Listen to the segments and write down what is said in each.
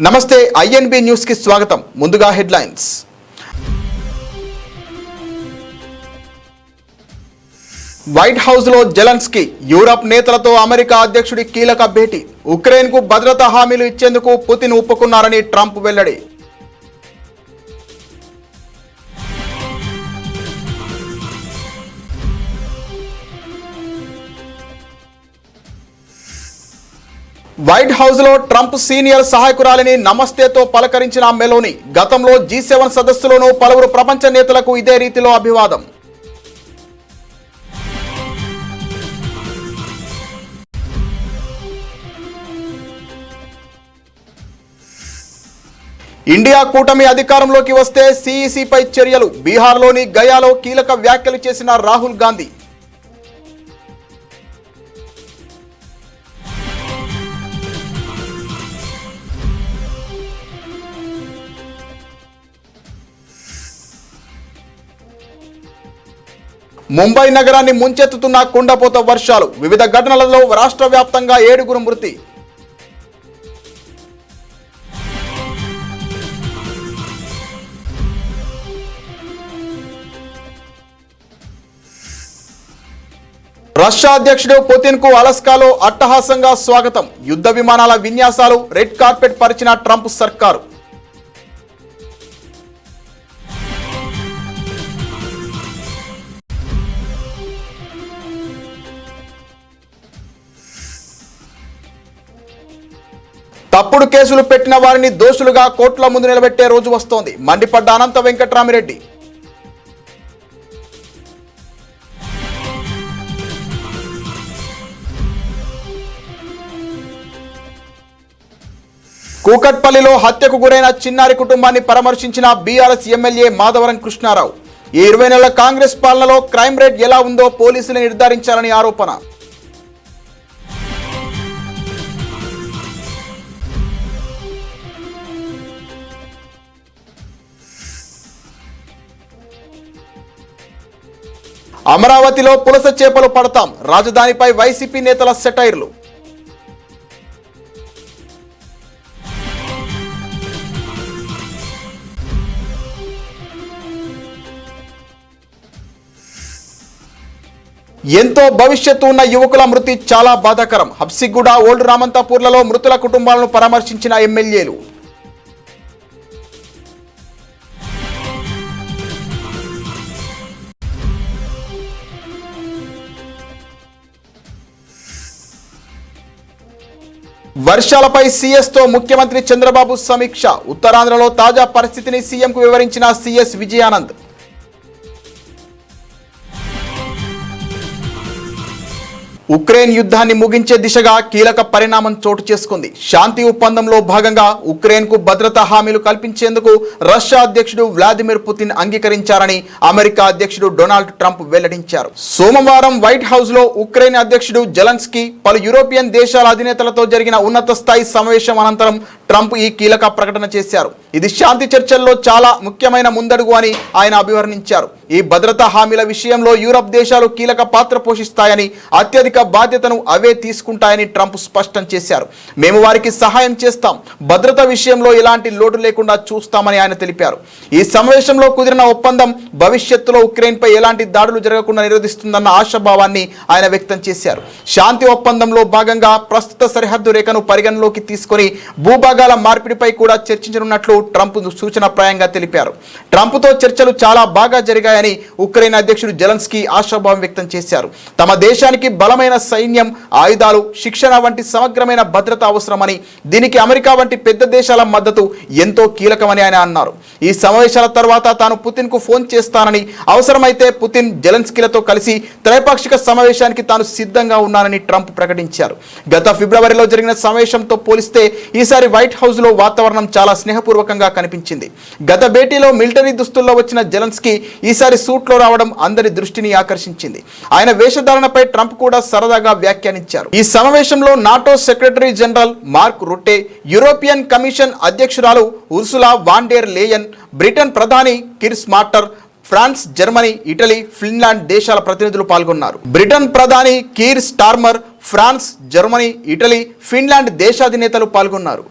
నమస్తే INB news కి స్వాగతం. ముందుగా హెడ్లైన్స్. వైట్ హౌస్ లో జెలెన్స్కీ యూరప్ నేతలతో అమెరికా అధ్యక్షుడి కీలక భేటీ. ఉక్రెయిన్ కు భద్రతా హామీలు ఇచ్చేందుకు పుతిన్ ఒప్పుకున్నారని ట్రంప్ వెల్లడి. వైట్ హౌస్ లో ట్రంప్ సీనియర్ సహాయకురాలిని నమస్తేతో పలకరించిన మెలోని. గతంలో G7 సదస్సులోనూ పలువురు ప్రపంచ నేతలకు ఇదే రీతిలో అభివాదం. ఇండియా కూటమి అధికారంలోకి వస్తే CECపై చర్యలు. బీహార్లోని గయాలో కీలక వ్యాఖ్యలు చేసిన రాహుల్ గాంధీ. ముంబై నగరాన్ని ముంచెత్తుతున్న కుండపోత వర్షాలు. వివిధ ఘటనలలో రాష్ట్ర వ్యాప్తంగా 7 మృతి. రష్యా అధ్యక్షుడు పుతిన్ కు అలస్కాలో అట్టహాసంగా స్వాగతం. యుద్ధ విమానాల విన్యాసాలు, రెడ్ కార్పెట్ పరిచిన ట్రంప్ సర్కారు. తప్పుడు కేసులు పెట్టిన వారిని దోషులుగా కోర్టుల ముందు నిలబెట్టే రోజు వస్తోంది. మండిపడ్డ అనంత వెంకట్రామిరెడ్డి. కూకట్పల్లిలో హత్యకు గురైన చిన్నారి కుటుంబాన్ని పరామర్శించిన బీఆర్ఎస్ ఎమ్మెల్యే మాధవరం కృష్ణారావు. ఈ 20 నెలల కాంగ్రెస్ పాలనలో క్రైమ్ రేట్ ఎలా ఉందో పోలీసులు నిర్ధారించాలని ఆరోపణ. అమరావతిలో పులస చేపలు పడతాం. రాజధానిపై వైసీపీ నేతల సెటైర్లు. ఎంతో భవిష్యత్తు ఉన్న యువకుల మృతి చాలా బాధాకరం. హబ్సిగూడ, ఓల్డ్ రామంతాపూర్లలో మృతుల కుటుంబాలను పరామర్శించిన ఎమ్మెల్యేలు. వర్షాలపై సీఎస్ తో ముఖ్యమంత్రి చంద్రబాబు సమీక్ష. ఉత్తరాంధ్రలో తాజా పరిస్థితిని సీఎంకు వివరించిన సీఎస్ విజయానంద్. ఉక్రెయిన్ యుద్ధాన్ని ముగించే దిశగా కీలక పరిణామం చోటు చేసుకుంది. శాంతి ఒప్పందంలో భాగంగా ఉక్రెయిన్ కు భద్రతా హామీలు కల్పించేందుకు రష్యా అధ్యక్షుడు వ్లాదిమిర్ పుతిన్ అంగీకరించారని అమెరికా అధ్యక్షుడు డొనాల్డ్ ట్రంప్ వెల్లడించారు. సోమవారం వైట్ హౌస్ లో ఉక్రెయిన్ అధ్యక్షుడు జెలెన్స్కీ, పలు యూరోపియన్ దేశాల అధినేతలతో జరిగిన ఉన్నత స్థాయి సమావేశం అనంతరం ట్రంప్ ఈ కీలక ప్రకటన చేశారు. ఇది శాంతి చర్చల్లో చాలా ముఖ్యమైన ముందడుగు అని ఆయన అభివర్ణించారు. ఈ భద్రతా హామీల విషయంలో యూరప్ దేశాలు కీలక పాత్ర పోషిస్తాయని, అత్యధిక బాధ్యతను అవే తీసుకుంటాయని ట్రంప్ స్పష్టం చేశారు. మేము వారికి సహాయం చేస్తాం, భద్రత విషయంలో ఎలాంటి లోటు లేకుండా చూస్తామని ఆయన తెలిపారు. ఈ సమావేశంలో కుదిరిన ఒప్పందం భవిష్యత్తులో ఉక్రెయిన్ పై ఎలాంటి దాడులు జరగకుండా నిరోధిస్తుందన్న ఆశాభావాన్ని ఆయన వ్యక్తం చేశారు. శాంతి ఒప్పందంలో భాగంగా ప్రస్తుత సరిహద్దు రేఖను పరిగణలోకి తీసుకొని భూభాగాల మార్పిడిపై కూడా చర్చించనున్నట్లు ట్రంప్ సూచనప్రాయంగా తెలిపారు. ట్రంప్తో చర్చలు చాలా బాగా జరిగాయని ఉక్రెయిన్ అధ్యక్షుడు జెలెన్స్కీ ఆశాభావం వ్యక్తం చేశారు. తమ దేశానికి బలమైన సైన్యం, ఆయుధాలు, శిక్షణ వంటి సమగ్రమైన భద్రత అవసరమని, దీనికి అమెరికా వంటి పెద్ద దేశాల మద్దతు ఎంతో కీలకమని ఆయన అన్నారు. ఈ సమావేశాల తర్వాత తాను పుతిన్ కు ఫోన్ చేస్తానని, అవసరమైతే పుతిన్, జెలెన్స్కీలతో కలిసి త్రైపాక్షిక సమావేశానికి తాను సిద్ధంగా ఉన్నానని ట్రంప్ ప్రకటించారు. గత ఫిబ్రవరిలో జరిగిన సమావేశంతో పోలిస్తే ఈసారి వైట్ హౌస్ లో వాతావరణం చాలా స్నేహపూర్వకంగా కనిపించింది. గత భేటీలో మిలిటరీ దుస్తుల్లో వచ్చిన జెలెన్స్కీ ఈసారి సూట్లో రావడం అందరి దృష్టిని ఆకర్షించింది. ఆయన వేషధారణపై ట్రంప్ కూడా సరదాగా వ్యాఖ్యానించారు. ఈ సమావేశంలో NATO secretary general Mark Rutte, European Commission అధ్యక్షురాలు Ursula von der Leyen, Britain ప్రధాని Keir Starmer, France, Germany, Italy, Finland దేశాల ప్రతినిధులు పాల్గొన్నారు. బ్రిటన్ ప్రధాని Keir Starmer, France, Germany, Italy, Finland దేశాధినేతలు పాల్గొన్నారు.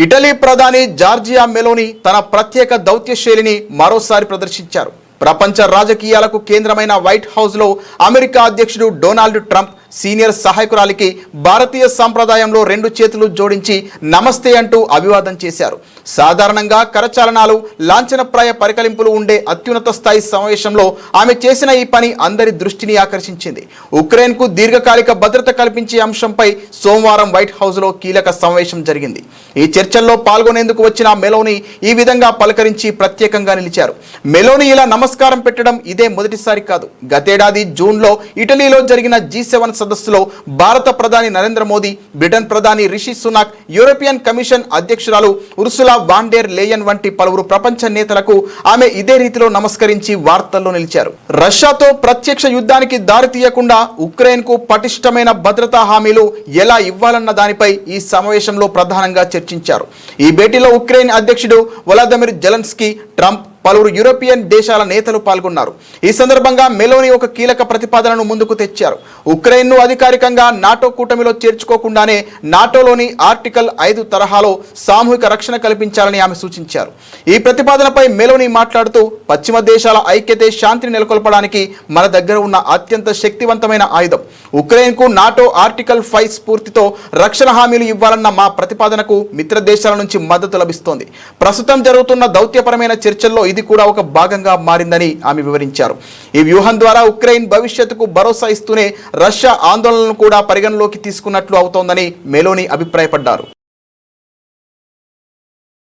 ఇటలీ ప్రధాని జార్జియా మెలోని తన ప్రత్యేక దౌత్య శైలిని మరోసారి ప్రదర్శించారు. ప్రపంచ రాజకీయాలకు కేంద్రమైన వైట్ హౌస్లో అమెరికా అధ్యక్షుడు డొనాల్డ్ ట్రంప్ సీనియర్ సహాయకురాలికి భారతీయ సంప్రదాయంలో 2 చేతులు జోడించి నమస్తే అంటూ అభివాదం చేశారు. సాధారణంగా కరచాలనాలు, లాంఛనప్రాయ పరికలింపులు ఉండే అత్యున్నత స్థాయి సమావేశంలో ఆమె చేసిన ఈ పని అందరి దృష్టిని ఆకర్షించింది. ఉక్రెయిన్కు దీర్ఘకాలిక భద్రత కల్పించే అంశంపై సోమవారం వైట్ హౌస్లో కీలక సమావేశం జరిగింది. ఈ చర్చల్లో పాల్గొనేందుకు వచ్చిన మెలోని ఈ విధంగా పలకరించి ప్రత్యేకంగా నిలిచారు. మెలోని ఇలా నమస్కారం పెట్టడం ఇదే మొదటిసారి కాదు. గతేడాది జూన్లో ఇటలీలో జరిగిన G7 సదస్సులో భారత ప్రధాని నరేంద్ర మోదీ, బ్రిటన్ ప్రధాని రిషి సునాక్, యూరోపియన్ కమిషన్ అధ్యక్షురాలు ఉర్సులా వాన్ డెర్ లేయన్ వంటి పలువురు ప్రపంచ నేతలకు ఆమె ఇదే రీతిలో నమస్కరించి వార్తల్లో నిలిచారు. రష్యాతో ప్రత్యక్ష యుద్ధానికి దారి తీయకుండా ఉక్రెయిన్కు పటిష్టమైన భద్రతా హామీలు ఎలా ఇవ్వాలన్న దానిపై ఈ సమావేశంలో ప్రధానంగా చర్చించారు. ఈ భేటీలో ఉక్రెయిన్ అధ్యక్షుడు వొలోదిమిర్ జెలెన్స్కీ, ట్రంప్, పలువురు యూరోపియన్ దేశాల నేతలు పాల్గొన్నారు. ఈ సందర్భంగా మెలోని ఒక కీలక ప్రతిపాదనను ముందుకు తెచ్చారు. ఉక్రెయిన్ను అధికారికంగా నాటో కూటమిలో చేర్చుకోకుండానే నాటోలోని ఆర్టికల్ 5 తరహాలో సామూహిక రక్షణ కల్పించాలని ఆమె సూచించారు. ఈ ప్రతిపాదనపై మెలోని మాట్లాడుతూ, పశ్చిమ దేశాల ఐక్యతే శాంతిని నెలకొల్పడానికి మన దగ్గర ఉన్న అత్యంత శక్తివంతమైన ఆయుధం. ఉక్రెయిన్కు నాటో ఆర్టికల్ 5 స్ఫూర్తితో రక్షణ హామీలు ఇవ్వాలన్న మా ప్రతిపాదనకు మిత్ర దేశాల నుంచి మద్దతు లభిస్తోంది. ప్రస్తుతం జరుగుతున్న దౌత్యపరమైన చర్చల్లో ఇది కూడా ఒక భాగంగా మారిందని ఆమె వివరించారు. ఈ వ్యూహం ద్వారా ఉక్రెయిన్ భవిష్యత్తుకు భరోసా ఇస్తూనే రష్యా ఆందోళనలను కూడా పరిగణలోకి తీసుకున్నట్లు అవుతోందని మెలోని అభిప్రాయపడ్డారు.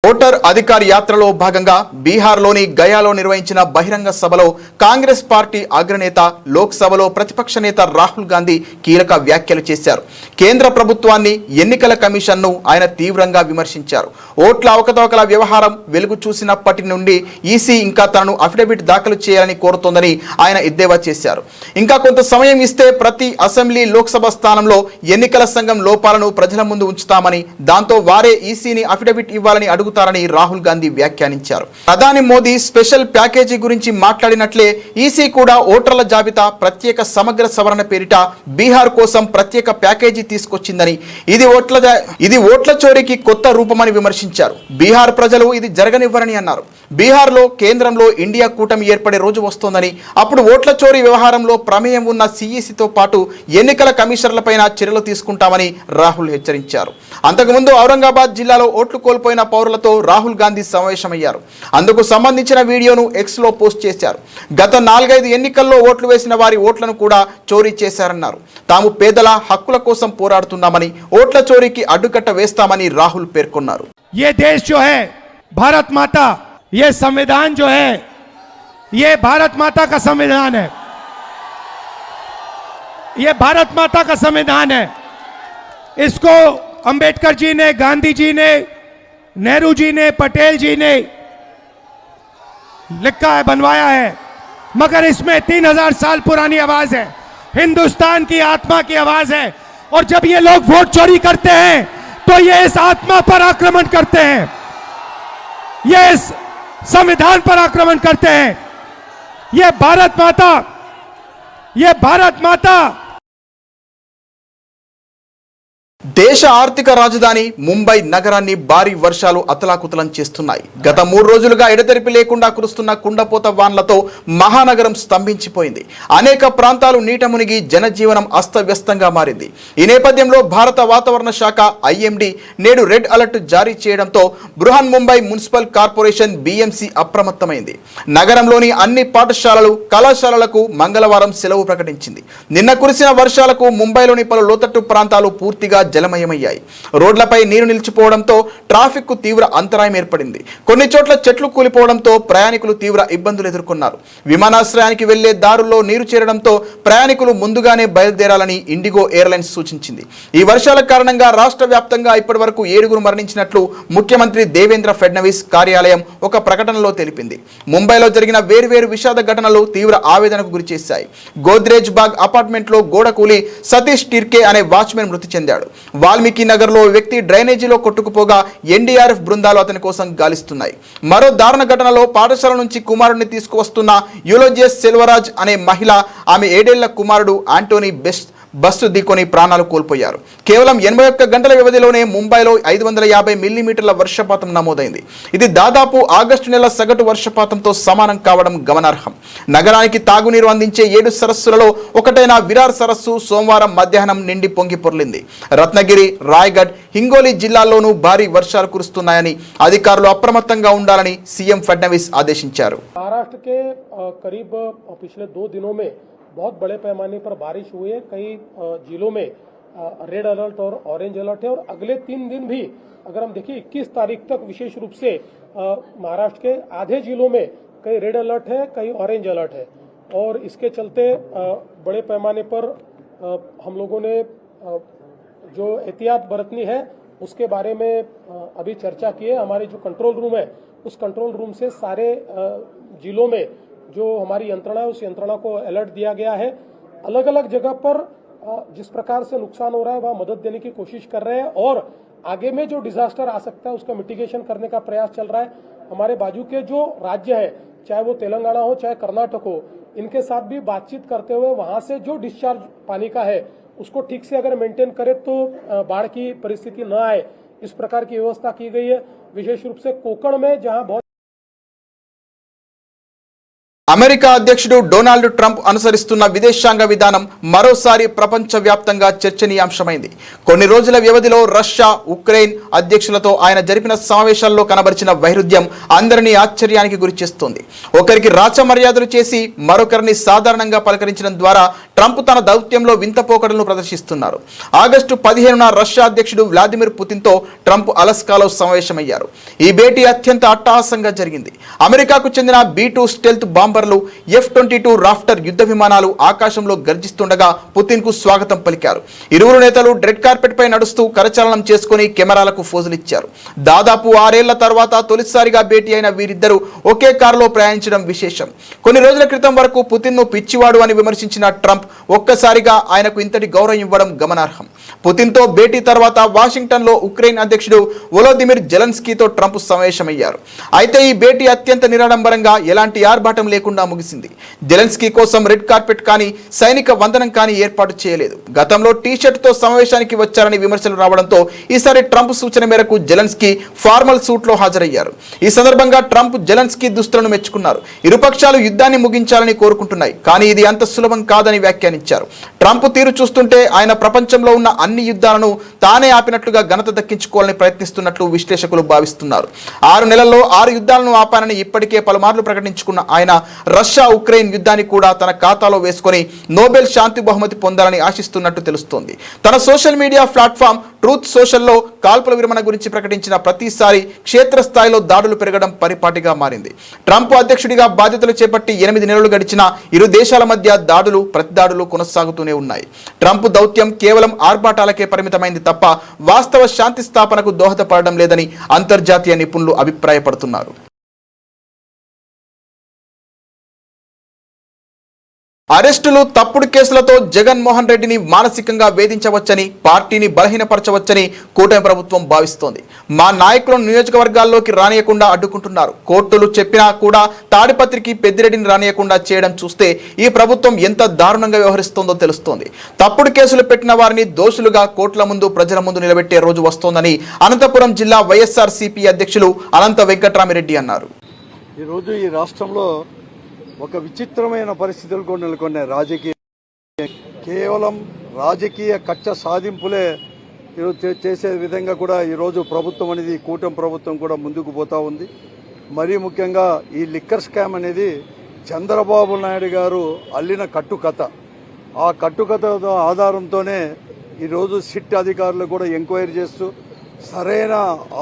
ఓటర్ అధికార్ యాత్రలో భాగంగా బీహార్లోని గయాలో నిర్వహించిన బహిరంగ సభలో కాంగ్రెస్ పార్టీ అగ్రనేత, లోక్సభలో ప్రతిపక్ష నేత రాహుల్ గాంధీ కీలక వ్యాఖ్యలు చేశారు. కేంద్ర ప్రభుత్వాన్ని, ఎన్నికల కమిషన్ను ఆయన తీవ్రంగా విమర్శించారు. ఓట్ల అవకతవకల వ్యవహారం వెలుగు చూసినప్పటి నుండి ఈసీ ఇంకా తనను అఫిడవిట్ దాఖలు చేయాలని కోరుతోందని ఆయన ఎద్దేవా చేశారు. ఇంకా కొంత సమయం ఇస్తే ప్రతి అసెంబ్లీ, లోక్సభ స్థానంలో ఎన్నికల సంఘం లోపాలను ప్రజల ముందు ఉంచుతామని, దాంతో వారే ఈసీని అఫిడవిట్ ఇవ్వాలని అడుగుతారని రాహుల్ గాంధీ వ్యాఖ్యానించారు. ప్రధాని మోదీ స్పెషల్ ప్యాకేజీ గురించి మాట్లాడినట్లే ఈసీ కూడా ఓటర్ల జాబితా ప్రత్యేక సమగ్ర సవరణ పేరిట బీహార్ కోసం ప్రత్యేక ప్యాకేజీ తీసుకొచ్చిందని, ఇది ఓట్ల చోరీకి కొత్త రూపమని విమర్శించారు. బీహార్ ప్రజలు ఇది జరగనివ్వరని అన్నారు. బీహార్లో కేంద్రంలో ఇండియా కూటమి ఏర్పడే రోజు వస్తోందని, అప్పుడు ఓట్ల చోరీ వ్యవహారంలో ప్రమేయం ఉన్న సిఈసితో పాటు ఎన్నికల కమిషనర్లపైన చర్యలు తీసుకుంటామని రాహుల్ హెచ్చరించారు. అంతకుముందు ఔరంగాబాద్ జిల్లాలో ఓట్లు కోల్పోయిన పౌరులతో రాహుల్ గాంధీ సమావేశమయ్యారు. అందుకు సంబంధించిన వీడియోను ఎక్స్లో పోస్ట్ చేశారు. గత 4-5 ఎన్నికల్లో ఓట్లు వేసిన వారి ఓట్లను కూడా చోరీ చేశారన్నారు. తాము పేదల హక్కుల కోసం పోరాడుతున్నామని, ఓట్ల చోరీకి అడ్డుకట్ట వేస్తామని రాహుల్ పేర్కొన్నారు. ये देश जो है भारत माता, ये संविधान जो है ये भारत माता का संविधान है, ये भारत माता का संविधान है. इसको अंबेडकर जी ने, गांधी जी ने, नेहरू जी ने, पटेल जी ने लिखा है, बनवाया है, मगर इसमें 3000 साल पुरानी आवाज है, हिंदुस्तान की आत्मा की आवाज है. और जब ये लोग वोट चोरी करते हैं तो ये इस आत्मा पर आक्रमण करते हैं, ये इस संविधान पर आक्रमण करते हैं. ये भारत माता దేశ ఆర్థిక రాజధాని ముంబై నగరాన్ని భారీ వర్షాలు అతలాకుతలం చేస్తున్నాయి. గత 3 రోజులుగా ఎడతెరిపి లేకుండా కురుస్తున్న కుండపోత వాన్లతో మహానగరం స్తంభించిపోయింది. అనేక ప్రాంతాలు నీట మునిగి జనజీవనం అస్తవ్యస్తంగా మారింది. ఈ నేపథ్యంలో భారత వాతావరణ శాఖ ఐఎండీ నేడు రెడ్ అలర్ట్ జారీ చేయడంతో Brihan Mumbai municipal corporation BMC అప్రమత్తమైంది. నగరంలోని అన్ని పాఠశాలలు, కళాశాలలకు మంగళవారం సెలవు ప్రకటించింది. నిన్న కురిసిన వర్షాలకు ముంబైలోని పలు లోతట్టు ప్రాంతాలు పూర్తిగా జలమయమయ్యాయి. రోడ్లపై నీరు నిలిచిపోవడంతో ట్రాఫిక్ కు తీవ్ర అంతరాయం ఏర్పడింది. కొన్ని చోట్ల చెట్లు కూలిపోవడంతో ప్రయాణికులు తీవ్ర ఇబ్బందులు ఎదుర్కొన్నారు. విమానాశ్రయానికి వెళ్లే దారుల్లో నీరు చేరడంతో ప్రయాణికులు ముందుగానే బయలుదేరాలని ఇండిగో ఎయిర్లైన్స్ సూచించింది. ఈ వర్షాల కారణంగా రాష్ట్ర వ్యాప్తంగా ఇప్పటివరకు 7 మరణించినట్లు ముఖ్యమంత్రి దేవేంద్ర ఫడ్నవీస్ కార్యాలయం ఒక ప్రకటనలో తెలిపింది. ముంబైలో జరిగిన వేర్వేరు విషాద ఘటనలు తీవ్ర ఆవేదనకు గురిచేశాయి. గోద్రేజ్ బాగ్ అపార్ట్మెంట్లో గోడ కూలి సతీష్ టిర్కే అనే వాచ్మెన్ మృతి చెందాడు. వాల్మీకి నగర్లో వ్యక్తి డ్రైనేజీలో కొట్టుకుపోగా NDRF బృందాలు అతని కోసం గాలిస్తున్నాయి. మరో దారుణ ఘటనలో పాఠశాల నుంచి కుమారుడిని తీసుకువస్తున్న యూలోజియస్ సెల్వరాజ్ అనే మహిళ, ఆమె 7 ఏళ్ల కుమారుడు ఆంటోనీ బెస్ట్ బస్సు ఢీకొని ప్రాణాలు కోల్పోయారు. కేవలం 81 గంటల వ్యవధిలోనే ముంబైలో 550 మిల్లీమీటర్ల వర్షపాతం నమోదైంది. ఇది దాదాపు ఆగస్టు నెల సగటు వర్షపాతంతో సమానం కావడం గమనార్హం. నగరానికి తాగునీరు అందించే 7 సరస్సులలో ఒకటైన విరార్ సరస్సు సోమవారం మధ్యాహ్నం నిండి పొంగి పొర్లింది. రత్నగిరి, రాయ్గఢ్, హింగోలి జిల్లాల్లోనూ భారీ వర్షాలు కురుస్తున్నాయని అధికారులు అప్రమత్తంగా ఉండాలని సీఎం ఫడ్నవీస్ ఆదేశించారు. महाराष्ट्र के करीब पिछले 2 दिनों में बहुत बड़े पैमाने पर बारिश हुई है. कई जिलों में रेड अलर्ट और ऑरेंज अलर्ट है और अगले 3 दिन भी अगर हम देखिए 21 तारीख तक विशेष रूप से महाराष्ट्र के आधे जिलों में कई रेड अलर्ट है, कई ऑरेंज अलर्ट है और इसके चलते बड़े पैमाने पर हम लोगों ने जो एहतियात बरतनी है उसके बारे में अभी चर्चा की है. हमारे जो कंट्रोल रूम है उस कंट्रोल रूम से सारे जिलों में जो हमारी यंत्रणा है उस यंत्रणा को अलर्ट दिया गया है. अलग अलग जगह पर जिस प्रकार से नुकसान हो रहा है वहाँ मदद देने की कोशिश कर रहे हैं और आगे में जो डिजास्टर आ सकता है उसका मिटिगेशन करने का प्रयास चल रहा है. हमारे बाजू के जो राज्य है, चाहे वो तेलंगाना हो चाहे कर्नाटक हो, इनके साथ भी बातचीत करते हुए वहां से जो डिस्चार्ज पानी का है उसको ठीक से अगर मेंटेन करे तो बाढ़ की परिस्थिति न आए, इस प्रकार की व्यवस्था की गई है. विशेष रूप से कोकण में जहां बहुत అమెరికా అధ్యక్షుడు డొనాల్డ్ ట్రంప్ అనుసరిస్తున్న విదేశాంగ విధానం మరోసారి ప్రపంచవ్యాప్తంగా చర్చనీయాంశమైంది. కొన్ని రోజుల వ్యవధిలో రష్యా, ఉక్రెయిన్ అధ్యక్షులతో ఆయన జరిపిన సమావేశాల్లో కనబరిచిన వైరుధ్యం అందరినీ ఆశ్చర్యానికి గురిచేస్తోంది. ఒకరికి రాచ మర్యాదలు చేసి మరొకరిని సాధారణంగా పలకరించడం ద్వారా ట్రంప్ తన దౌత్యంలో వింత పోకడలను ప్రదర్శిస్తున్నారు. ఆగస్టు 15న రష్యా అధ్యక్షుడు వ్లాదిమిర్ పుతిన్తో ట్రంప్ అలస్కాలో సమావేశమయ్యారు. ఈ భేటీ అత్యంత అట్టహాసంగా జరిగింది. అమెరికాకు చెందిన B-2 స్టెల్త్ బాంబర్లు, F-22 రాఫ్టర్ యుద్ధ విమానాలు ఆకాశంలో గర్జిస్తుండగా పుతిన్ కు స్వాగతం పలికారు. ఇరువురు నేతలు రెడ్ కార్పెట్ పై నడుస్తూ కరచాలనం చేసుకుని కెమెరాలకు ఫోజులిచ్చారు. దాదాపు 6 ఏళ్ల తర్వాత తొలిసారిగా భేటీ అయిన వీరిద్దరూ ఒకే కారులో ప్రయాణించడం విశేషం. కొన్ని రోజుల క్రితం వరకు పుతిన్ ను పిచ్చివాడు అని విమర్శించిన ట్రంప్ ఒక్కసారిగా ఆయనకు ఇంతటి గౌరవం ఇవ్వడం గమనార్హం. పుతిన్ తో భేటీ తర్వాత వాషింగ్టన్ లో ఉక్రెయిన్ అధ్యక్షుడు వొలోదిమిర్ జెలెన్స్కీతో ట్రంప్ సమావేశమయ్యారు. అయితే ఈ భేటీ అత్యంత నిరాడంబరంగా ఎలాంటి ఆర్భాటం లేకుండా ముగిసింది. జెలెన్స్కీ కోసం రెడ్ కార్పెట్ కానీ సైనిక వందనం కానీ ఏర్పాటు చేయలేదు. గతంలో టీ-షర్ట్ తో సమావేశానికి వచ్చారని విమర్శలు రావడంతో ఈసారి ట్రంప్ సూచన మేరకు జెలెన్స్కీ ఫార్మల్ సూట్ లో హాజరయ్యారు. ఈ సందర్భంగా ట్రంప్ జెలెన్స్కీ దుస్తులను మెచ్చుకున్నారు. ఇరుపక్షాలు యుద్ధాన్ని ముగించాలని కోరుకుంటున్నాయి, కానీ ఇది అంత సులభం కాదని వ్యాఖ్యానించారు. ట్రంప్ తీరు చూస్తుంటే ఆయన ప్రపంచంలో ఉన్న అన్ని యుద్ధాలను తానే ఆపినట్లుగా ఘనత దక్కించుకోవాలని ప్రయత్నిస్తున్నట్లు విశ్లేషకులు భావిస్తున్నారు. 6 నెలల్లో 6 యుద్ధాలను ఆపానని ఇప్పటికే పలుమార్లు ప్రకటించుకున్న ఆయన రష్యా, ఉక్రెయిన్ యుద్ధాన్ని కూడా తన ఖాతాలో వేసుకొని నోబెల్ శాంతి బహుమతి పొందాలని ఆశిస్తున్నట్టు తెలుస్తోంది. తన సోషల్ మీడియా ప్లాట్ఫామ్ ట్రూత్ సోషల్లో కాల్పుల విరమణ గురించి ప్రకటించిన ప్రతిసారి క్షేత్రస్థాయిలో దాడులు పెరగడం పరిపాటిగా మారింది. ట్రంప్ అధ్యక్షుడిగా బాధ్యతలు చేపట్టి 8 నెలలు గడిచిన ఇరు దేశాల మధ్య దాడులు, ప్రతిదాడులు కొనసాగుతూనే ఉన్నాయి. ట్రంప్ దౌత్యం కేవలం ఆర్భాటాలకే పరిమితమైంది తప్ప వాస్తవ శాంతి స్థాపనకు దోహదపడడం లేదని అంతర్జాతీయ నిపుణులు అభిప్రాయపడుతున్నారు. అరెస్టులు, తప్పుడు కేసులతో జగన్మోహన్ రెడ్డిని మానసికంగా వేధించవచ్చని, పార్టీని బలహీనపరచవచ్చని కూటమి ప్రభుత్వం భావిస్తోంది. మా నాయకులను నియోజకవర్గాల్లోకి రానియకుండా అడ్డుకుంటున్నారు. కోర్టులు చెప్పినా కూడా తాడిపత్రికి పెద్దిరెడ్డిని రానియకుండా చేయడం చూస్తే ఈ ప్రభుత్వం ఎంత దారుణంగా వ్యవహరిస్తోందో తెలుస్తోంది. తప్పుడు కేసులు పెట్టిన వారిని దోషులుగా కోర్టుల ముందు, ప్రజల ముందు నిలబెట్టే రోజు వస్తోందని అనంతపురం జిల్లా వైఎస్ఆర్సీపీ అధ్యక్షులు అనంత వెంకట్రామిరెడ్డి అన్నారు. ఈరోజు ఈ రాష్ట్రంలో ఒక విచిత్రమైన పరిస్థితులు కూడా నెలకొన్నాయి. కేవలం రాజకీయ కక్ష సాధింపులే చేసే విధంగా కూడా ఈరోజు ప్రభుత్వం అనేది, కూటమి ప్రభుత్వం కూడా ముందుకు పోతా ఉంది. మరీ ముఖ్యంగా ఈ లిక్కర్ స్కామ్ అనేది చంద్రబాబు నాయుడు గారు అల్లిన కట్టుకథ. ఆ కట్టుకథ ఆధారంతోనే ఈరోజు సిట్ అధికారులు కూడా ఎంక్వైరీ చేస్తూ సరైన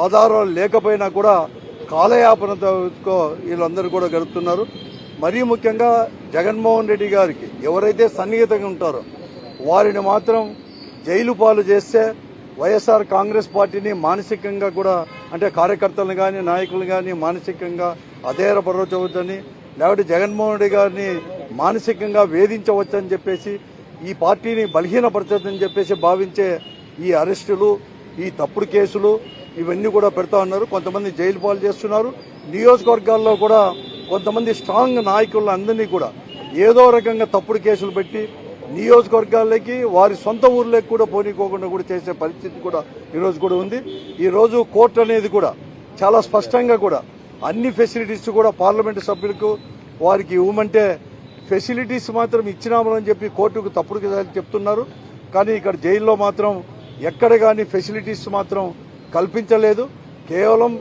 ఆధారాలు లేకపోయినా కూడా కాలయాపనతో వీళ్ళందరూ కూడా గడుపుతున్నారు. మరీ ముఖ్యంగా జగన్మోహన్ రెడ్డి గారికి ఎవరైతే సన్నిహితంగా ఉంటారో వారిని మాత్రం జైలు పాలు చేస్తే వైఎస్ఆర్ కాంగ్రెస్ పార్టీని మానసికంగా కూడా, అంటే కార్యకర్తలను కానీ నాయకులను కానీ మానసికంగా అధైర్యపరచవచ్చని, లేకపోతే జగన్మోహన్ రెడ్డి గారిని మానసికంగా వేధించవచ్చని చెప్పేసి, ఈ పార్టీని బలహీనపరచవచ్చని చెప్పేసి భావించే ఈ అరెస్టులు, ఈ తప్పుడు కేసులు ఇవన్నీ కూడా పెడతా ఉన్నారు. కొంతమంది జైలు పాలు చేస్తున్నారు. నియోజకవర్గాల్లో కూడా కొంతమంది స్ట్రాంగ్ నాయకులను అందరినీ కూడా ఏదో రకంగా తప్పుడు కేసులు పెట్టి నియోజకవర్గాల్లోకి వారి సొంత ఊర్లోకి కూడా పోనీకోకుండా కూడా చేసే పరిస్థితి కూడా ఈరోజు కూడా ఉంది. ఈరోజు కోర్టు అనేది కూడా చాలా స్పష్టంగా కూడా అన్ని ఫెసిలిటీస్ కూడా పార్లమెంటు సభ్యులకు వారికి ఇవ్వమంటే ఫెసిలిటీస్ మాత్రం ఇచ్చినామని చెప్పి కోర్టుకు తప్పుడు చెప్తున్నారు. కానీ ఇక్కడ జైల్లో మాత్రం ఎక్కడ కానీ ఫెసిలిటీస్ మాత్రం కల్పించలేదు. కేవలం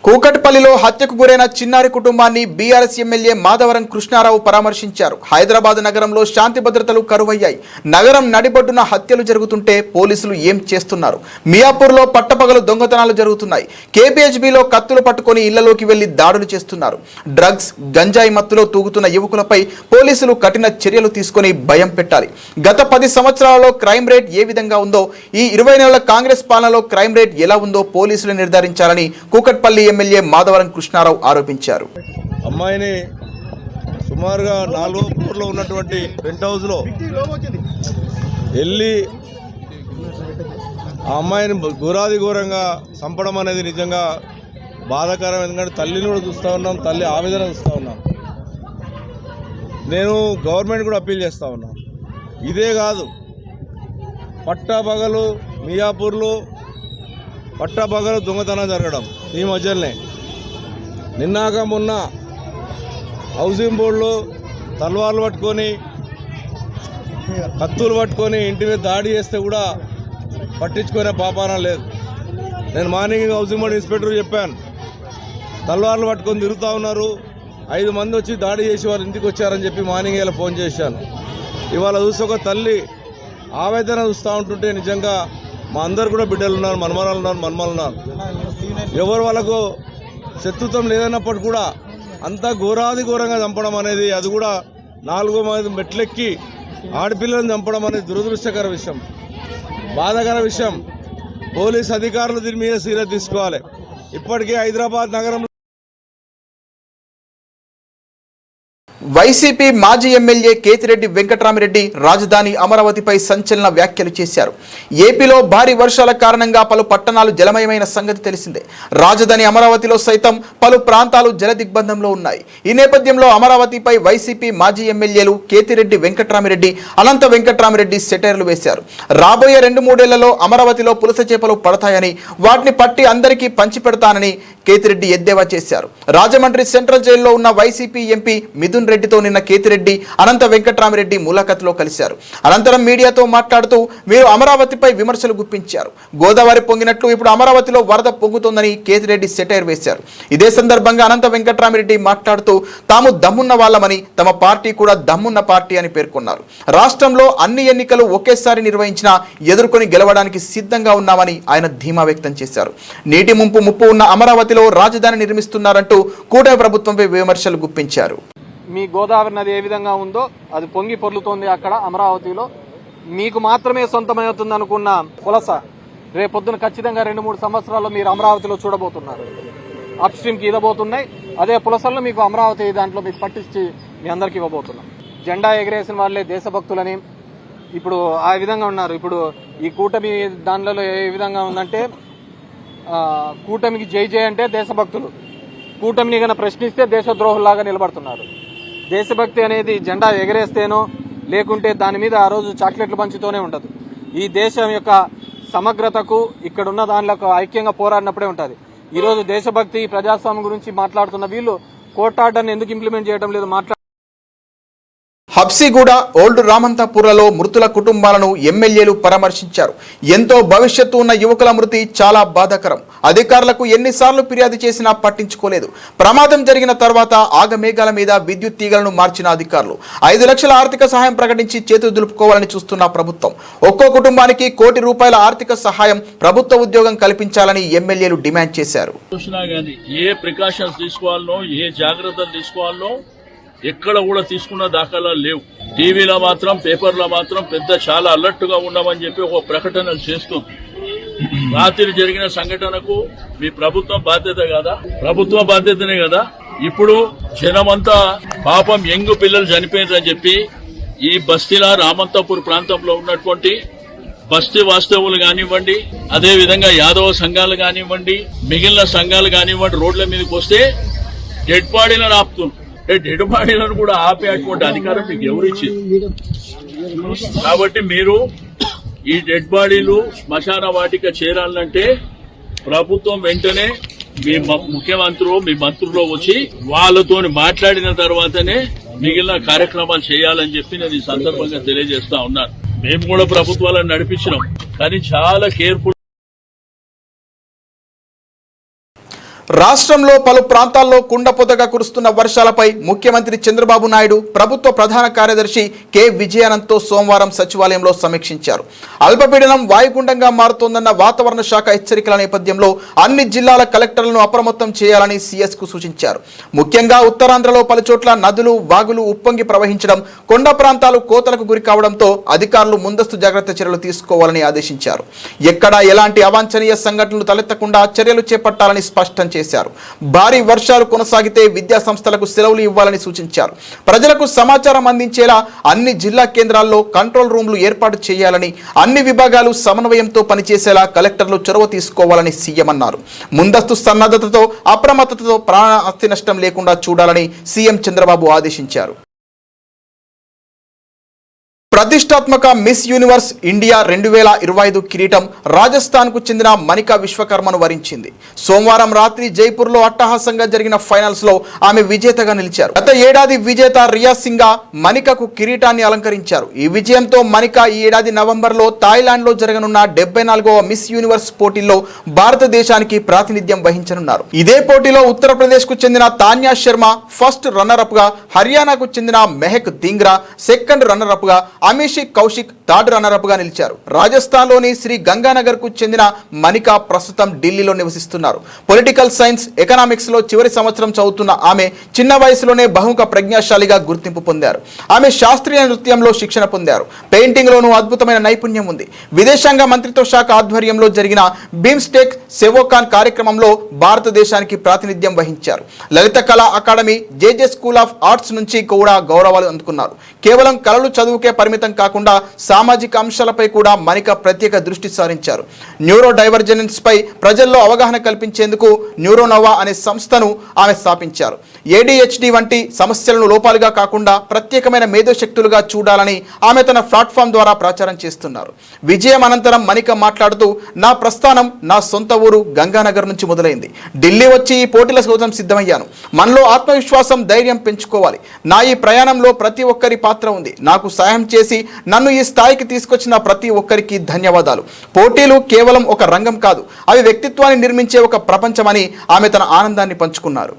కూకట్పల్లిలో హత్యకు గురైన చిన్నారి కుటుంబాన్ని బీఆర్ఎస్ ఎమ్మెల్యే మాధవరం కృష్ణారావు పరామర్శించారు. హైదరాబాద్ నగరంలో శాంతి భద్రతలు కరువయ్యాయి. నగరం నడిబొడ్డున హత్యలు జరుగుతుంటే పోలీసులు ఏం చేస్తున్నారు? మియాపూర్లో పట్టపగలు దొంగతనాలు జరుగుతున్నాయి. కేపీహెచ్బీలో కత్తులు పట్టుకొని ఇళ్లలోకి వెళ్లి దాడులు చేస్తున్నారు. డ్రగ్స్ గంజాయి మత్తులో తూగుతున్న యువకులపై పోలీసులు కఠిన చర్యలు తీసుకొని భయం పెట్టాలి. గత 10 సంవత్సరాలలో క్రైమ్ రేట్ ఏ విధంగా ఉందో, ఈ 20 నెలల కాంగ్రెస్ పాలనలో క్రైమ్ రేట్ ఎలా ఉందో పోలీసులు నిర్ధారించాలని కూకట్పల్లి ఎమ్మెల్యే మాధవరం కృష్ణారావు ఆరోపించారు. అమ్మాయిని సుమారుగా 4వ ఫ్లోర్లో ఉన్నటువంటి పెంట్ హౌస్ లో వెళ్ళి ఆ అమ్మాయిని ఘోరాది ఘోరంగా చంపడం అనేది నిజంగా బాధాకరం. ఎందుకంటే తల్లిని కూడా చూస్తూ ఉన్నాం, తల్లి ఆవేదన చూస్తూ ఉన్నాం. నేను గవర్నమెంట్ కూడా అప్పీల్ చేస్తూ ఉన్నాను. ఇదే కాదు, పట్టపగలు మియాపూర్లో పట్టపగలు దొంగతనం జరగడం ఈ మధ్యలోనే. నిన్నాక మొన్న హౌసింగ్ బోర్డులో తల్వార్లు పట్టుకొని కత్తులు పట్టుకొని ఇంటి మీద దాడి చేస్తే కూడా పట్టించుకునే పాపాన లేదు. నేను మార్నింగ్ హౌసింగ్ బోర్డు ఇన్స్పెక్టర్ చెప్పాను, తల్వార్లు పట్టుకొని తిరుగుతూ ఉన్నారు, 5 మంది వచ్చి దాడి చేసి వారు ఇంటికి వచ్చారని చెప్పి మార్నింగ్ ఇలా ఫోన్ చేశాను. ఇవాళ చూసి ఒక తల్లి ఆవేదన చూస్తూ ఉంటుంటే నిజంగా మా అందరు కూడా బిడ్డలు ఉన్నారు, మనమరాలు ఉన్నారు. ఎవరు వాళ్ళకు శత్రుత్వం లేదన్నప్పుడు కూడా అంతా ఘోరాది ఘోరంగా చంపడం అనేది, అది కూడా 4 మంది మెట్లెక్కి ఆడపిల్లలను చంపడం అనేది దురదృష్టకర విషయం, బాధాకర విషయం. పోలీస్ అధికారులు దీని మీద సీరియస్ తీసుకోవాలి. ఇప్పటికే హైదరాబాద్ నగరంలో వైసీపీ మాజీ ఎమ్మెల్యే కేతిరెడ్డి వెంకట్రామిరెడ్డి రాజధాని అమరావతిపై సంచలన వ్యాఖ్యలు చేశారు. ఏపీలో భారీ వర్షాల కారణంగా పలు పట్టణాలు జలమయమైన సంగతి తెలిసిందే. రాజధాని అమరావతిలో సైతం పలు ప్రాంతాలు జల దిగ్బంధంలో ఉన్నాయి. ఈ నేపథ్యంలో అమరావతిపై వైసీపీ మాజీ ఎమ్మెల్యేలు కేతిరెడ్డి వెంకట్రామిరెడ్డి, అనంత వెంకట్రామిరెడ్డి సెటైర్లు వేశారు. రాబోయే 2-3 ఏళ్లలో అమరావతిలో పులస చేపలు పడతాయని, వాటిని పట్టి అందరికీ పంచిపెడతానని కేతిరెడ్డి ఎద్దేవా చేశారు. రాజమండ్రి సెంట్రల్ జైల్లో ఉన్న వైసీపీ ఎంపీ మిథున్ రెడ్డితో నిన్న కేతిరెడ్డి, అనంత వెంకట్రామిరెడ్డి ములాఖతులో కలిశారు. అనంతరం మీడియాతో మాట్లాడుతూ మీరు అమరావతిపై విమర్శలు గుప్పించారు. గోదావరి పొంగినట్లు ఇప్పుడు అమరావతిలో వరద పొంగుతోందని కేతిరెడ్డి సెటైర్ వేశారు. ఇదే సందర్భంగా అనంత వెంకట్రామిరెడ్డి మాట్లాడుతూ తాము దమ్మున్న వాళ్ళమని, తమ పార్టీ కూడా దమ్మున్న పార్టీ అని పేర్కొన్నారు. రాష్ట్రంలో అన్ని ఎన్నికలు ఒకేసారి నిర్వహించినా ఎదుర్కొని గెలవడానికి సిద్ధంగా ఉన్నామని ఆయన ధీమా వ్యక్తం చేశారు. నీటి ముప్పు ఉన్న అమరావతిలో రాజధాని నిర్మిస్తున్నారంటూ కూటమి ప్రభుత్వంపై విమర్శలు గుప్పించారు. మీ గోదావరి నది ఏ విధంగా ఉందో అది పొంగి పొర్లుతోంది అక్కడ అమరావతిలో. మీకు మాత్రమే సొంతమవుతుంది అనుకున్న పులస రేపొద్దున ఖచ్చితంగా 2-3 సంవత్సరాల్లో మీరు అమరావతిలో చూడబోతున్నారు. అప్ స్ట్రీమ్కి ఇవ్వబోతున్నాయి. అదే పులసల్లో మీకు అమరావతి దాంట్లో మీకు పట్టించి మీ అందరికి ఇవ్వబోతున్నాం. జెండా ఎగరేసిన వాళ్ళే దేశభక్తులని ఇప్పుడు ఆ విధంగా ఉన్నారు. ఇప్పుడు ఈ కూటమి దానిలో ఏ విధంగా ఉందంటే, కూటమికి జై జై అంటే దేశభక్తులు, కూటమిని గన ప్రశ్నిస్తే దేశద్రోహుల్లాగా నిలబడుతున్నారు. దేశభక్తి అనేది జెండా ఎగరేస్తేనో లేకుంటే దాని మీద ఆ రోజు చాక్లెట్లు పంచుతూనే ఉండదు. ఈ దేశం యొక్క సమగ్రతకు ఇక్కడున్న దానిలో ఐక్యంగా పోరాడినప్పుడే ఉంటుంది. ఈరోజు దేశభక్తి ప్రజాస్వామ్యం గురించి మాట్లాడుతున్న వీళ్ళు కోర్టు ఆర్డర్ని ఎందుకు ఇంప్లిమెంట్ చేయడం లేదు హబ్సిగూడ, ఓల్డ్ రామంతాపూర్లలో మృతుల కుటుంబాలను ఎమ్మెల్యేలు పరామర్శించారు. ఎంతో భవిష్యత్తు ఉన్న యువకుల మృతి చాలా బాధాకరం. అధికారులకు ఎన్నిసార్లు ఫిర్యాదు చేసినా పట్టించుకోలేదు. ప్రమాదం జరిగిన తర్వాత ఆగమేఘాల మీద విద్యుత్ తీగలను మార్చిన అధికారులు 5 లక్షల ఆర్థిక సహాయం ప్రకటించి చేతులు దులుపుకోవాలని చూస్తున్న ప్రభుత్వం. ఒక్కో కుటుంబానికి ₹1 కోటి ఆర్థిక సహాయం, ప్రభుత్వ ఉద్యోగం కల్పించాలని ఎమ్మెల్యేలు డిమాండ్ చేశారు. ఏ ప్రికాషన్స్ తీసుకోవాలనో, ఏ జాగ్రత్తలు తీసుకోవాలనో ఎక్కడ కూడా తీసుకున్న దాఖలాలు లేవు. టీవీలో మాత్రం, పేపర్లో మాత్రం చాలా అలర్ట్ గా ఉన్నామని చెప్పి ఒక ప్రకటనలు చేస్తుంది. రాత్రి జరిగిన సంఘటనకు మీ ప్రభుత్వం బాధ్యత కదా? ప్రభుత్వ బాధ్యతనే కదా. ఇప్పుడు జనమంతా పాపం యంగ్ పిల్లలు చనిపోయిందని చెప్పి ఈ బస్తీల రామంతాపూర్ ప్రాంతంలో ఉన్నటువంటి బస్తీ వాస్తవులు కానివ్వండి, అదే విధంగా యాదవ సంఘాలు కానివ్వండి, మిగిలిన సంఘాలు కానివ్వండి, రోడ్ల మీదకి వస్తే డెడ్ బాడీలను ఆపుతున్నారు. డెడ్ బాడీలను కూడా ఆపేటువంటి అధికారం మీకు ఎవరు ఇచ్చింది? కాబట్టి మీరు ఈ డెడ్ బాడీలు శ్మశాన వాటిక చేరాలంటే ప్రభుత్వం వెంటనే మీ ముఖ్యమంత్రులు మీ మంత్రులు వచ్చి వాళ్ళతో మాట్లాడిన తర్వాతనే మిగిలిన కార్యక్రమాలు చేయాలని చెప్పి నేను ఈ సందర్భంగా తెలియజేస్తా ఉన్నాను. మేము కూడా ప్రభుత్వాలను నడిపించినాం, కానీ చాలా కేర్ఫుల్. రాష్ట్రంలో పలు ప్రాంతాల్లో కుండపోతగా కురుస్తున్న వర్షాలపై ముఖ్యమంత్రి చంద్రబాబు నాయుడు ప్రభుత్వ ప్రధాన కార్యదర్శి కె విజయానంద్తో సోమవారం సచివాలయంలో సమీక్షించారు. అల్పపీడనం వాయుగుండంగా మారుతోందన్న వాతావరణ శాఖ హెచ్చరికల నేపథ్యంలో అన్ని జిల్లాల కలెక్టర్లను అప్రమత్తం చేయాలని సీఎస్ కు సూచించారు. ముఖ్యంగా ఉత్తరాంధ్రలో పలుచోట్ల నదులు వాగులు ఉప్పొంగి ప్రవహించడం, కొండ ప్రాంతాలు కోతలకు గురి కావడంతో అధికారులు ముందస్తు జాగ్రత్త చర్యలు తీసుకోవాలని ఆదేశించారు. ఎక్కడా ఎలాంటి అవాంఛనీయ సంఘటనలు తలెత్తకుండా చర్యలు చేపట్టాలని స్పష్టం చేశారు. భారీ వర్షాలు కొనసాగితే విద్యా సంస్థలకు సెలవులు ఇవ్వాలని సూచించారు. ప్రజలకు సమాచారం అందించేలా అన్ని జిల్లా కేంద్రాల్లో కంట్రోల్ రూమ్లు ఏర్పాటు చేయాలని, అన్ని విభాగాలు సమన్వయంతో పనిచేసేలా కలెక్టర్లు చొరవ తీసుకోవాలని సీఎం అన్నారు. ముందస్తు సన్నద్ధతతో అప్రమత్తతతో ప్రాణ ఆస్తి నష్టం లేకుండా చూడాలని సీఎం చంద్రబాబు ఆదేశించారు. ప్రతిష్టాత్మక మిస్ యూనివర్స్ ఇండియా 2025 కిరీటం రాజస్థాన్కు చెందిన మనికా విశ్వకర్మను వరించింది. సోమవారం రాత్రి జైపూర్లో అట్టహాసంగా జరిగిన ఫైనల్స్లో ఆమె విజేతగా నిలిచారు. గత ఏడాది విజేత రియా సింగా మనికకు కిరీటాన్ని అలంకరించారు. ఈ విజయంతో మనికా ఈ ఏడాది నవంబర్లో థాయిలాండ్లో జరగనున్న 74వ మిస్ యూనివర్స్ పోటీల్లో భారతదేశానికి ప్రాతినిధ్యం వహించనున్నారు. ఇదే పోటీలో ఉత్తరప్రదేశ్కు చెందిన తాన్యా శర్మ ఫస్ట్ రన్నర్ గా, హర్యానాకు చెందిన మెహక్ దింగ్రా సెకండ్ రన్నర్ గా, అమిషి కౌశిక్ థర్డ్ రన్నర్ గా నిలిచారు. రాజస్థాన్లోని శ్రీ గంగానగర్ కు చెందిన మనికా ప్రస్తుతం ఢిల్లీలో నివసిస్తున్నారు. పొలిటికల్ సైన్స్, ఎకనామిక్స్ లో చివరి సంవత్సరం చదువుతున్న ఆమె చిన్న వయసులోనే బహుముఖ ప్రజ్ఞాశాలిగా గుర్తింపు పొందారు. ఆమె శాస్త్రీయ నృత్యంలో శిక్షణ పొందారు. పెయింటింగ్ లోనూ అద్భుతమైన నైపుణ్యం ఉంది. విదేశాంగ మంత్రిత్వ శాఖ ఆధ్వర్యంలో జరిగిన బిమ్స్టెక్ సెవోకాన్ కార్యక్రమంలో భారతదేశానికి ప్రాతినిధ్యం వహించారు. Lalit Kala Akademi, JJ school of arts నుంచి కూడా గౌరవాలు అందుకున్నారు. కేవలం కళలు చదువుకే పరిమితం కాకుండా సామాజిక అంశాలపై కూడా మనికా ప్రత్యేక దృష్టి సారించారు. న్యూరో డైవర్జెన్స్ పై ప్రజల్లో అవగాహన కల్పించేందుకు న్యూరోనోవా అనే సంస్థను ఆమె స్థాపించారు. ADHD వంటి సమస్యలను లోపాలుగా కాకుండా ప్రత్యేకమైన మేధోశక్తులుగా చూడాలని ఆమె తన ప్లాట్ఫామ్ ద్వారా ప్రచారం చేస్తున్నారు. విజయం అనంతరం మనికా మాట్లాడుతూ, నా ప్రస్థానం నా సొంత ఊరు గంగానగర్ నుంచి మొదలైంది. ఢిల్లీ వచ్చి ఈ పోటీల కోసం సిద్ధమయ్యాను. మనలో ఆత్మవిశ్వాసం, ధైర్యం పెంచుకోవాలి. నా ఈ ప్రయాణంలో ప్రతి ఒక్కరి పాత్ర ఉంది. నాకు సాయం చేసి నన్ను ఈ స్థాయికి తీసుకొచ్చిన ప్రతి ఒక్కరికి ధన్యవాదాలు. పోటీలు కేవలం ఒక రంగం కాదు, అవి వ్యక్తిత్వాన్ని నిర్మించే ఒక ప్రపంచమని ఆమె తన ఆనందాన్ని పంచుకున్నారు.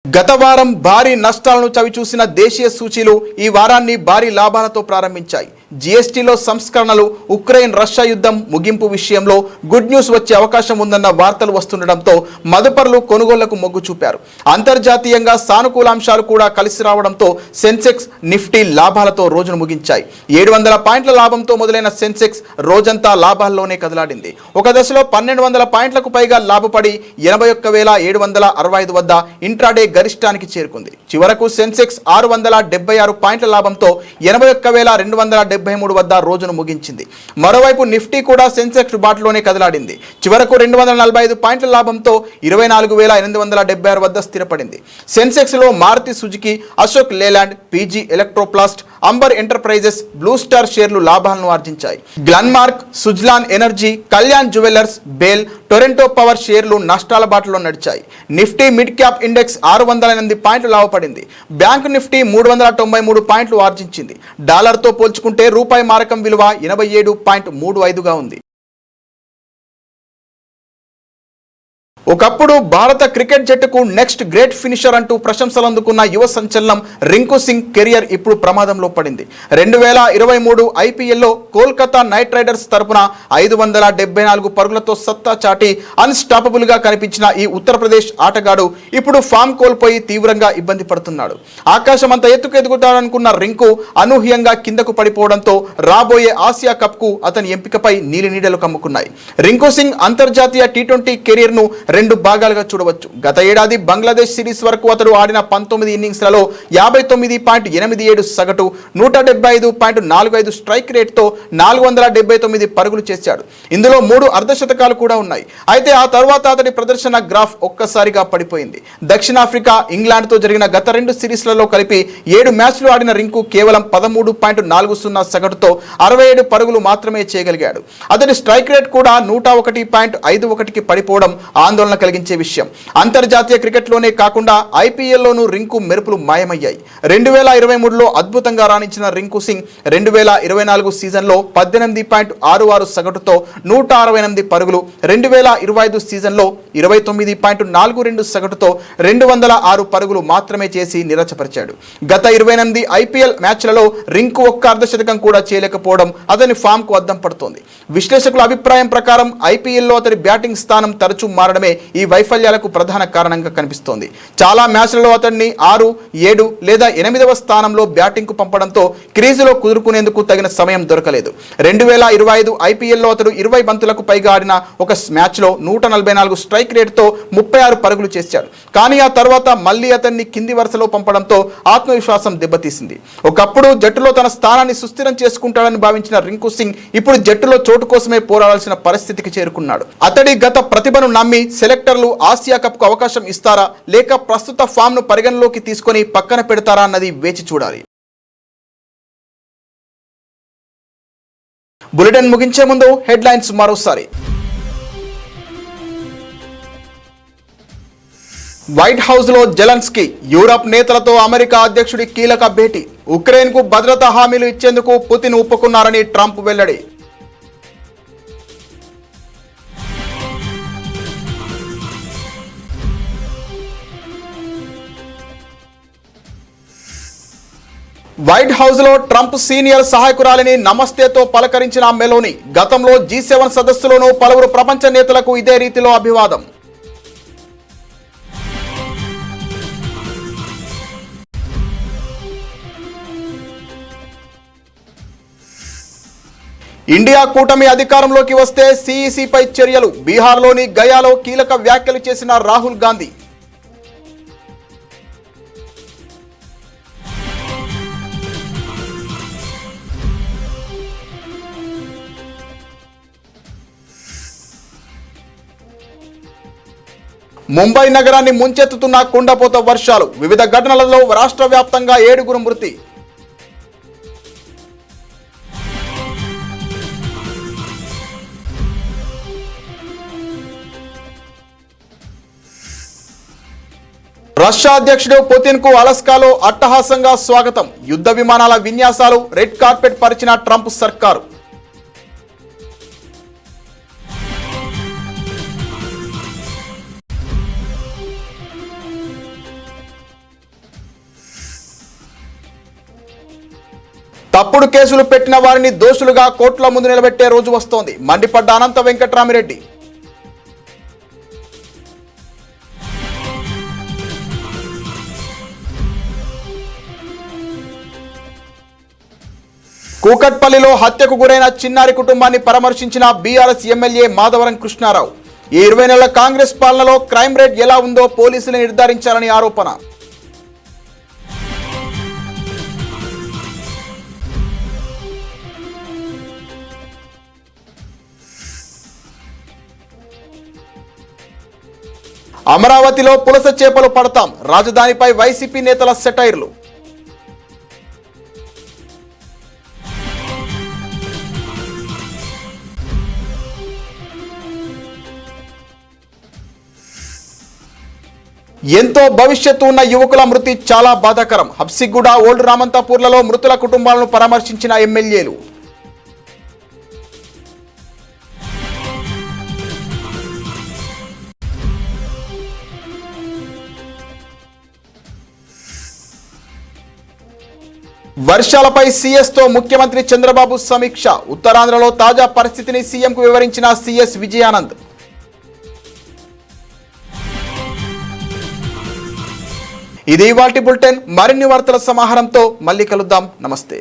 గత వారం భారీ నష్టాలను చవిచూసిన దేశీయ సూచీలు ఈ వారాన్ని భారీ లాభాలతో ప్రారంభించాయి. జీఎస్టీలో సంస్కరణలు, ఉక్రెయిన్ రష్యా యుద్ధం ముగింపు విషయంలో గుడ్ న్యూస్ వచ్చే అవకాశం ఉందన్న వార్తలు వస్తుండటంతో మదుపర్లు కొనుగోళ్లకు మొగ్గు చూపారు. అంతర్జాతీయంగా సానుకూలాంశాలు కూడా కలిసి రావడంతో సెన్సెక్స్, నిఫ్టీ లాభాలతో రోజును ముగించాయి. 700 పాయింట్ల లాభంతో మొదలైన సెన్సెక్స్ రోజంతా లాభాల్లోనే కదలాడింది. ఒక దశలో 1200 పాయింట్లకు పైగా లాభపడి 81,765 వద్ద ఇంట్రాడే గరిష్టానికి చేరుకుంది. చివరకు సెన్సెక్స్ 676 పాయింట్ల లాభంతో 81,273 వద్ద రోజును ముగించింది. మరోవైపు నిఫ్టీ కూడా సెన్సెక్స్ బాటలోనే కదలాడింది. చివరకు 245 పాయింట్ల లాభంతో 24,876 వద్ద స్థిరపడింది. సెన్సెక్స్ లో Maruti Suzuki, Ashok Leyland, PG Electroplast, Amber Enterprises, Blue Star షేర్లు లాభాలను ఆర్జించాయి. Glenmark, Suzlon Energy, Kalyan Jewellers, BEL, Torrent Power షేర్లు నష్టాల బాటలో నడిచాయి. నిఫ్టీ మిడ్ క్యాప్ ఇండెక్స్ 608 పాయింట్లు లాభపడింది. బ్యాంక్ నిఫ్టీ 393 పాయింట్లు ఆర్జించింది. డాలర్తో పోల్చుకుంటే రూపాయి మారకం విలువ 87.35గా ఉంది. ఒకప్పుడు భారత క్రికెట్ జట్టుకు నెక్స్ట్ గ్రేట్ ఫినిషర్ అంటూ ప్రశంసలు అందుకున్న యువ సంచలనం రింకు సింగ్ కెరియర్ ఇప్పుడు ప్రమాదంలో పడింది. 2023 IPLలో కోల్కతా నైట్ రైడర్స్ తరపున 574 పరుగులతో సత్తా చాటి అన్స్టాపబుల్ గా కనిపించిన ఈ ఉత్తరప్రదేశ్ ఆటగాడు ఇప్పుడు ఫామ్ కోల్పోయి తీవ్రంగా ఇబ్బంది పడుతున్నాడు. ఆకాశమంత ఎత్తుకు ఎదుగుతాడనుకున్న రింకు అనూహ్యంగా కిందకు పడిపోవడంతో రాబోయే ఆసియా కప్ కు అతని ఎంపికపై నీలినీడలు కమ్ముకున్నాయి. రింకు సింగ్ అంతర్జాతీయ T20 కెరీర్ ను 2 భాగాలుగా చూడవచ్చు. గత ఏడాది బంగ్లాదేశ్ సిరీస్ వరకు అతడు ఆడిన 19 ఇన్నింగ్స్లలో 59.87 సగటు, 175.45 స్ట్రైక్ రేట్తో 479 పరుగులు చేశాడు. ఇందులో 3 అర్ధశతకాలు కూడా ఉన్నాయి. అయితే ఆ తర్వాత అతడి ప్రదర్శన గ్రాఫ్ ఒక్కసారిగా పడిపోయింది. దక్షిణాఫ్రికా, ఇంగ్లాండ్తో జరిగిన గత 2 సిరీస్లలో కలిపి 7 మ్యాచ్లు ఆడిన రింకు కేవలం 13.40 సగటుతో 67 పరుగులు మాత్రమే చేయగలిగాడు. అతడి స్ట్రైక్ రేట్ కూడా 101.51కి పడిపోవడం ఆందోళన కలిగించే విషయం. అంతర్జాతీయ క్రికెట్లోనే కాకుండా ఐపీఎల్లోనూ రింకు మెరుపులు మాయమయ్యాయి. 2023లో అద్భుతంగా రాణించిన రింకు సింగ్ 2024 సీజన్లో 18.66 సగటుతో 168 పరుగులు, 2025 సీజన్లో 29.42 సగటుతో 206 పరుగులు మాత్రమే చేసి నిరాశపరిచాడు. గత 28 ఐపీఎల్ మ్యాచ్లలో రింకు ఒక్క అర్ధశతకం కూడా చేయలేకపోవడం అతని ఫామ్ కు అద్దం పడుతోంది. విశ్లేషకుల అభిప్రాయం ప్రకారం ఐపీఎల్లో అతడి బ్యాటింగ్ స్థానం తరచూ మారడమే ఈ వైఫల్యాలకు ప్రధాన కారణంగా కనిపిస్తోంది. చాలా మ్యాచ్లలో అతడిని 6, 7 లేదా 8వ స్థానంలో బ్యాటింగ్ కు పంపడంతో క్రీజులో కుదురుకునేందుకు తగిన సమయం దొరకలేదు. 2025 ఐపీఎల్లో అతడు 20 బంతులకు పైగా ఆడిన ఒక మ్యాచ్లో 144 స్ట్రైక్ రేట్తో 36 పరుగులు చేశాడు. కానీ ఆ తర్వాత మళ్ళీ అతన్ని కింది వరుసలో పంపడంతో ఆత్మవిశ్వాసం దెబ్బతీసింది. ఒకప్పుడు జట్టులో తన స్థానాన్ని సుస్థిరం చేసుకుంటాడని భావించిన రింకు సింగ్ ఇప్పుడు జట్టులో చోటు కోసమే పోరాడాల్సిన పరిస్థితికి చేరుకున్నాడు. అతడి గత ప్రతిభను నమ్మి సెలెక్టర్లు ఆసియా కప్ కు అవకాశం ఇస్తారా, లేక ప్రస్తుత ఫామ్ ను పరిగణలోకి తీసుకొని పక్కన పెడతారా అన్నది వేచి చూడాలి. బులెటిన్ ముగించే ముందు హెడ్లైన్స్ మరోసారి. వైట్ హౌస్ లో జెలెన్స్కీ, యూరప్ నేతలతో అమెరికా అధ్యక్షుడి కీలక భేటీ. ఉక్రెయిన్ కు భద్రతా హామీలు ఇచ్చేందుకు పుతిన్ ఒప్పుకున్నారని ట్రంప్ వెల్లడి. వైట్ హౌస్ లో ట్రంప్ సీనియర్ సహాయకురాలిని నమస్తేతో పలకరించిన మెలోనీ. గతంలో G7 సదస్సులోనూ పలువురు ప్రపంచ నేతలకు ఇదే రీతిలో అభివాదం. ఇండియా కూటమి అధికారంలోకి వస్తే సిఈసిపై చర్యలు. బీహార్లోని గయాలో కీలక వ్యాఖ్యలు చేసిన రాహుల్ గాంధీ. ముంబై నగరాన్ని ముంచెత్తుతున్న కుండపోత వర్షాలు. వివిధ ఘటనలలో రాష్ట్ర వ్యాప్తంగా 7 మృతి. రష్యా అధ్యక్షుడు పుతిన్ కు అలస్కాలో అట్టహాసంగా స్వాగతం. యుద్ధ విమానాల విన్యాసాలు, రెడ్ కార్పెట్ పరిచిన ట్రంప్ సర్కారు. తప్పుడు కేసులు పెట్టిన వారిని దోషులుగా కోర్టుల ముందు నిలబెట్టే రోజు వస్తోంది. మండిపడ్డ అనంత వెంకట్రామిరెడ్డి. కూకట్పల్లిలో హత్యకు గురైన చిన్నారి కుటుంబాన్ని పరామర్శించిన బీఆర్ఎస్ ఎమ్మెల్యే మాధవరం కృష్ణారావు. ఈ 20 నెలల కాంగ్రెస్ పాలనలో క్రైమ్ రేట్ ఎలా ఉందో పోలీసులు నిర్ధారించారని ఆరోపణ. అమరావతిలో పులస చేపలు పడతాం, రాజధానిపై వైసీపీ నేతల సెటైర్లు. ఎంతో భవిష్యత్తు ఉన్న యువకుల మృతి చాలా బాధాకరం. హబ్సిగూడ, ఓల్డ్ రామంతాపూర్లలో మృతుల కుటుంబాలను పరామర్శించిన ఎమ్మెల్యేలు. వర్షాలపై సీఎస్ తో ముఖ్యమంత్రి చంద్రబాబు సమీక్ష. ఉత్తరాంధ్రలో తాజా పరిస్థితిని సీఎంకు వివరించిన సీఎస్ విజయానంద్. ఇది ఇవాల్టి బులెటిన్. మరిన్ని వార్తల సమాహారంతో మళ్ళీ కలుద్దాం. నమస్తే.